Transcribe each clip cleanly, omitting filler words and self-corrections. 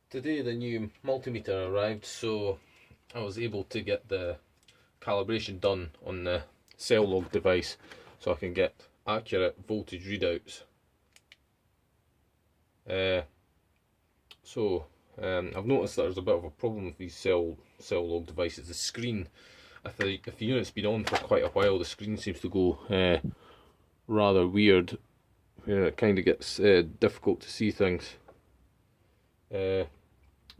Today the new multimeter arrived, so I was able to get the calibration done on the CellLog device so I can get accurate voltage readouts. I've noticed that there's a bit of a problem with these CellLog devices. The screen, if the unit's been on for quite a while, the screen seems to go rather weird, where it kind of gets difficult to see things.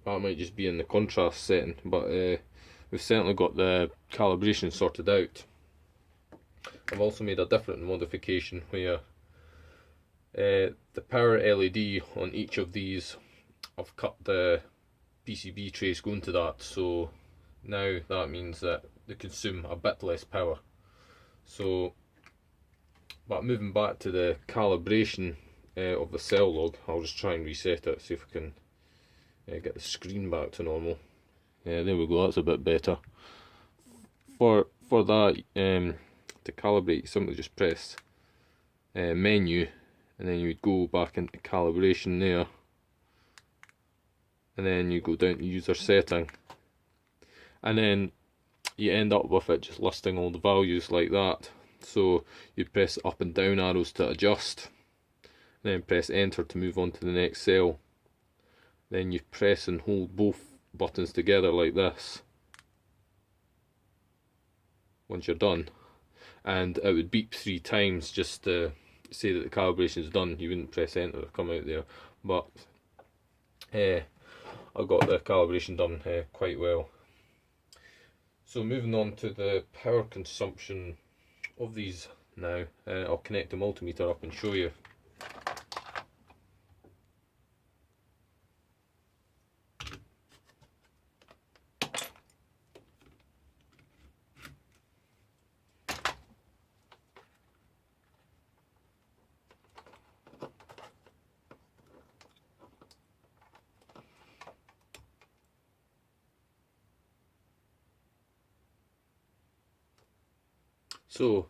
That might just be in the contrast setting, but we've certainly got the calibration sorted out. I've also made a different modification where the power LED on each of these, I've cut the PCB trace going to that, so now that means that they consume a bit less power. So, but moving back to the calibration of the CellLog, I'll just try and reset it, see if I can get the screen back to normal. Yeah, there we go, that's a bit better. For that, to calibrate, you simply just press menu, and then you would go back into calibration there, and then you go down to user setting, and then you end up with it just listing all the values like that. So you press up and down arrows to adjust, and then press enter to move on to the next cell. Then you press and hold both buttons together like this once you're done, and it would beep 3 times just to say that the calibration is done. You wouldn't press enter to come out there, but I got the calibration done quite well. So moving on to the power consumption of these now, I'll connect the multimeter up and show you. So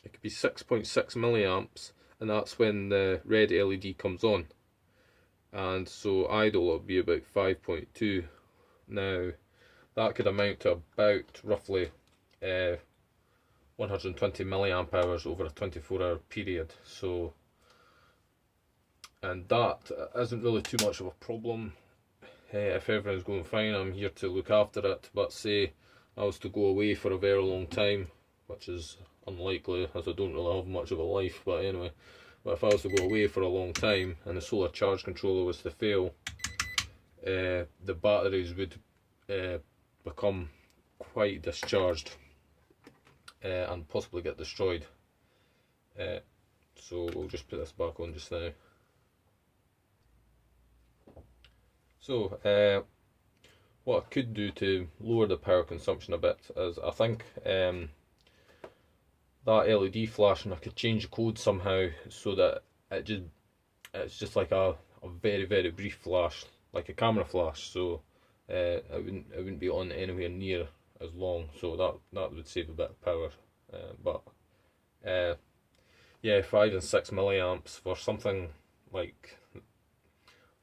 it could be 6.6 milliamps, and that's when the red LED comes on, and so idle will be about 5.2. Now that could amount to about roughly 120 milliamp hours over a 24-hour period. So, and that isn't really too much of a problem. If everything's going fine, I'm here to look after it. But say I was to go away for a very long time, which is unlikely as I don't really have much of a life, but anyway, but if I was to go away for a long time and the solar charge controller was to fail, the batteries would become quite discharged and possibly get destroyed. So we'll just put this back on just now. So what I could do to lower the power consumption a bit is, I think that LED flashing, I could change the code somehow so that it's just like a very brief flash, like a camera flash. So it wouldn't be on anywhere near as long. So that would save a bit of power. Yeah, 5 and 6 milliamps for something like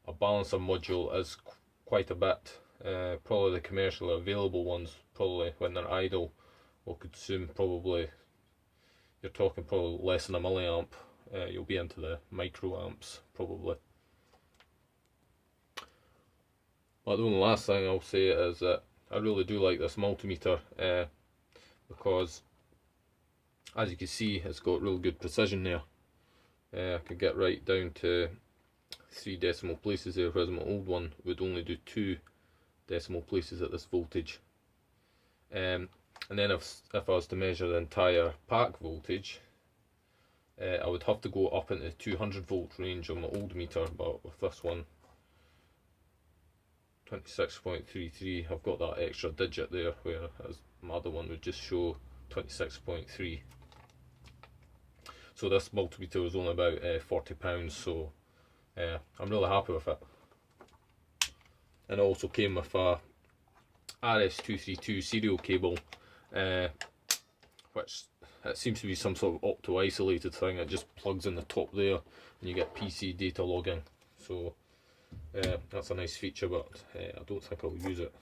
a balancer module is quite a bit. Probably the commercially available ones, probably when they're idle, will consume probably, you're talking probably less than a milliamp. You'll be into the microamps probably. But the only last thing I'll say is that I really do like this multimeter because, as you can see, it's got real good precision there. I could get right down to 3 decimal places there, whereas my old one would only do 2 decimal places at this voltage. And then if I was to measure the entire pack voltage, I would have to go up into the 200 volt range on my old meter, but with this one, 26.33, I've got that extra digit there, whereas my other one would just show 26.3. So this multimeter was only about £40, so I'm really happy with it. And it also came with a RS232 serial cable, which it seems to be some sort of opto-isolated thing. It just plugs in the top there and you get PC data logging. So That's a nice feature, but I don't think I'll use it.